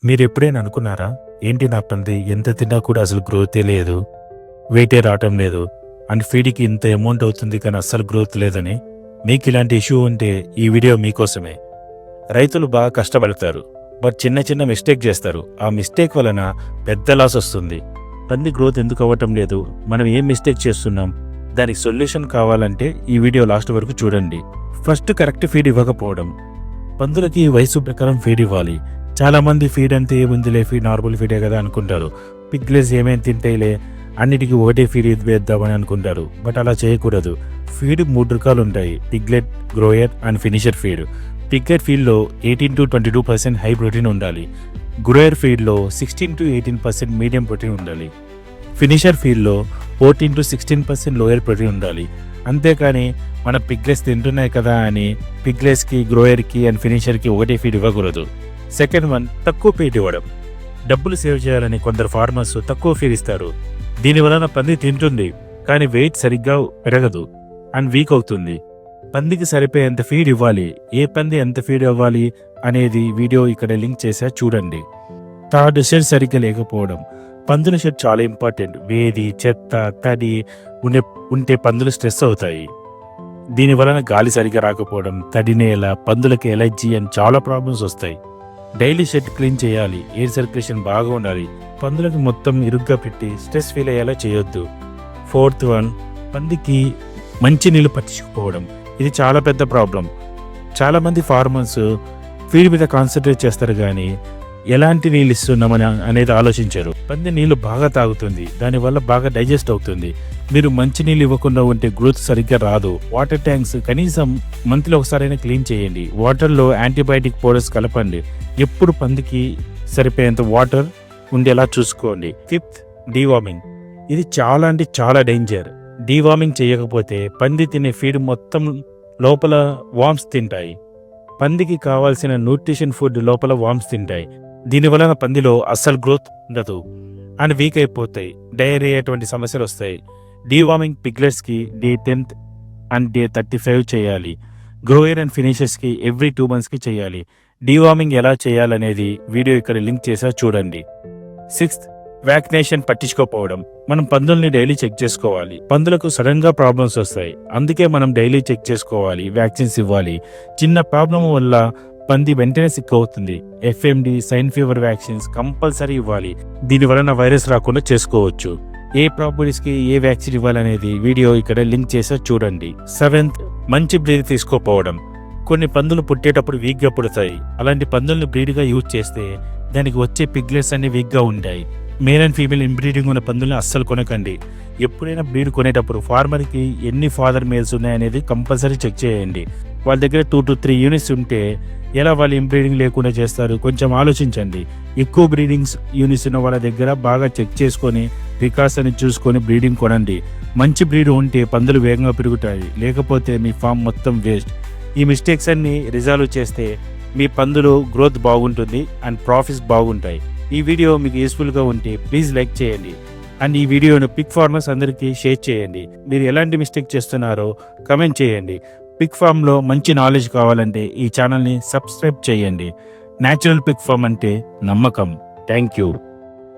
మీరెప్పుడైనా అనుకున్నారా? ఏంటి నా పంది ఎంత తిన్నా కూడా అసలు గ్రోతే లేదు. వెయిటే రావటం లేదు. అండ్ ఫీడ్‌కి ఇంత అమౌంట్ అవుతుంది కానీ అస్సలు గ్రోత్ లేదని. మీకిలాంటి ఇష్యూ ఉంటే ఈ వీడియో మీకోసమే. రైతులు బాగా కష్టపడతారు. బట్ చిన్న చిన్న మిస్టేక్ చేస్తారు. ఆ మిస్టేక్ వలన పెద్ద లాస్ వస్తుంది. పంది గ్రోత్ ఎందుకు అవ్వటం లేదు? మనం ఏం మిస్టేక్ చేస్తున్నాం? దానికి సొల్యూషన్ కావాలంటే ఈ వీడియో లాస్ట్ వరకు చూడండి. ఫస్ట్ కరెక్ట్ ఫీడ్ ఇవ్వకపోవడం. పందులకి వయసు ప్రకారం ఫీడ్ ఇవ్వాలి. చాలామంది ఫీడ్ అంటే ఏముందిలే, ఫీడ్ నార్మల్ ఫీడే కదా అనుకుంటారు. పిగ్లెట్స్ ఏమేమి తింటాయిలే, అన్నిటికీ ఒకటే ఫీడ్ వేద్దామని అనుకుంటారు. బట్ అలా చేయకూడదు. ఫీడ్ 3 రకాలు ఉంటాయి: piglet, grower and finisher feed. Piglet ఫీడ్లో 18-22% హై ప్రోటీన్ ఉండాలి. గ్రోయర్ ఫీడ్లో 16-18% మీడియం ప్రోటీన్ ఉండాలి. ఫినిషర్ ఫీడ్లో 14-16% లోయర్ ప్రోటీన్ ఉండాలి. అంతేకాని మన పిగ్లెట్స్ తింటున్నాయి కదా అని పిగ్లెట్స్కి, గ్రోయర్కి అండ్ ఫినిషర్కి ఒకటే ఫీడ్ ఇవ్వకూడదు. సెకండ్ వన్, తక్కువ ఫీడ్ ఇవ్వడం. డబ్బులు సేవ్ చేయాలని కొందరు ఫార్మర్స్ తక్కువ ఫీడ్ ఇస్తారు. దీనివలన పంది తింటుంది కానీ వెయిట్ సరిగ్గా పెరగదు అండ్ వీక్ అవుతుంది. పందికి సరిపోయేంత ఫీడ్ ఇవ్వాలి. ఏ పంది ఎంత ఫీడ్ ఇవ్వాలి అనేది వీడియో ఇక్కడ లింక్ చేసా చూడండి. థర్డ్, షెడ్ సరిగ్గా లేకపోవడం. పందుల షెడ్ చాలా ఇంపార్టెంట్. వేడి, చెత్త, తడి ఉంటే పందులు స్ట్రెస్ అవుతాయి. దీని వలన గాలి సరిగ్గా రాకపోవడం, తడి నేల, పందులకి ఎలర్జీ అండ్ చాలా ప్రాబ్లమ్స్ వస్తాయి. డైలీ షెడ్ క్లీన్ చేయాలి. ఎయిర్ సర్క్యులేషన్ బాగా ఉండాలి. పందులకు మొత్తం ఇరుగ్గా పెట్టి స్ట్రెస్ ఫీల్ అయ్యేలా చేయొద్దు. ఫోర్త్ వన్, పందికి మంచి నీళ్ళు పట్టించుకోవడం. ఇది చాలా పెద్ద ప్రాబ్లం. చాలామంది ఫార్మర్స్ ఫీడ్ మీద కాన్సన్ట్రేట్ చేస్తారు కానీ ఎలాంటి నీళ్ళు ఇస్తున్నామని అనేది ఆలోచించారు. పంది నీళ్లు బాగా తాగుతుంది, దానివల్ల బాగా డైజెస్ట్ అవుతుంది. మీరు మంచి నీళ్ళు ఇవ్వకుండా ఉంటే గ్రోత్ సరిగ్గా రాదు. వాటర్ ట్యాంక్స్ కనీసం మంత్లీ ఒకసారైనా క్లీన్ చేయండి. వాటర్లో యాంటీబయాటిక్ పౌడర్స్ కలపండి. ఎప్పుడు పందికి సరిపోయేంత వాటర్ ఉండేలా చూసుకోండి. Fifth, deworming. ఇది చాలా అంటే చాలా డేంజర్. డీవార్మింగ్ చేయకపోతే పంది తినే ఫీడ్ మొత్తం లోపల వామ్స్ తింటాయి. పందికి కావాల్సిన న్యూట్రిషన్ ఫుడ్ లోపల వామ్స్ తింటాయి. దీనివలన పందిలో అస్సలు గ్రోత్ ఉండదు అండ్ వీక్ అయిపోతాయి. డయేరియా అటువంటి సమస్యలు వస్తాయి. డీవార్మింగ్ పిగ్లెట్స్కి డే 10th అండ్ డే 35 చేయాలి. గ్రోయర్ అండ్ ఫినిషర్స్కి ఎవ్రీ 2 monthsకి చేయాలి. డీవార్మింగ్ ఎలా చేయాలనేది వీడియో ఇక్కడ లింక్ చేసా చూడండి. 6th, వ్యాక్సినేషన్ పట్టించుకోకపోవడం. మనం పందుల్ని డైలీ చెక్ చేసుకోవాలి. పందులకు సడన్ గా ప్రాబ్లమ్స్ వస్తాయి. అందుకే మనం డైలీ చెక్ చేసుకోవాలి, వ్యాక్సిన్స్ ఇవ్వాలి. చిన్న ప్రాబ్లం వల్ల పంది వెంటనే సిక్ అవుతుంది. FMD, swine fever vaccines compulsory ఇవ్వాలి. దీని వలన వైరస్ రాకుండా చేసుకోవచ్చు. ఏ ప్రాపర్టీస్కి ఏ వ్యాక్సిన్ ఇవ్వాలనేది వీడియో ఇక్కడ లింక్ చేసా చూడండి. 7th, మంచి బ్రీడ్ తీసుకోకపోవడం. కొన్ని పందులు పుట్టేటప్పుడు వీక్గా పుడతాయి. అలాంటి పందుల్ని బ్రీడ్గా యూజ్ చేస్తే దానికి వచ్చే పిగ్లెట్స్ అన్ని వీక్గా ఉంటాయి. మేల్ అండ్ ఫీమేల్ ఇంబ్రీడింగ్ ఉన్న పందుల్ని అస్సలు కొనకండి. ఎప్పుడైనా బ్రీడ్ కొనేటప్పుడు ఫార్మర్కి ఎన్ని ఫాదర్ మేల్స్ ఉన్నాయనేది కంపల్సరీ చెక్ చేయండి. వాళ్ళ దగ్గర 2 to 3 యూనిట్స్ ఉంటే ఎలా వాళ్ళు ఇంబ్రీడింగ్ లేకుండా చేస్తారు? కొంచెం ఆలోచించండి. ఎక్కువ బ్రీడింగ్స్ యూనిట్స్ ఉన్న వాళ్ళ దగ్గర బాగా చెక్ చేసుకొని ప్రికాషన్ చూసుకొని బ్రీడింగ్ కొనండి. మంచి బ్రీడ్ ఉంటే పందులు వేగంగా పెరుగుతాయి, లేకపోతే మీ ఫామ్ మొత్తం వేస్ట్. ఈ మిస్టేక్స్ అన్ని రిజాల్వ్ చేస్తే మీ పందులు గ్రోత్ బాగుంటుంది అండ్ ప్రాఫిట్స్ బాగుంటాయి. ఈ వీడియో మీకు యూస్ఫుల్గా ఉంటే ప్లీజ్ లైక్ చేయండి అండ్ ఈ వీడియోను పిగ్ ఫార్మర్స్ అందరికీ షేర్ చేయండి. మీరు ఎలాంటి మిస్టేక్ చేస్తున్నారో కమెంట్ చేయండి. పిగ్ ఫామ్లో మంచి నాలెడ్జ్ కావాలంటే ఈ ఛానల్ని సబ్స్క్రైబ్ చేయండి. న్యాచురల్ పిగ్ ఫామ్ అంటే నమ్మకం. Thank you.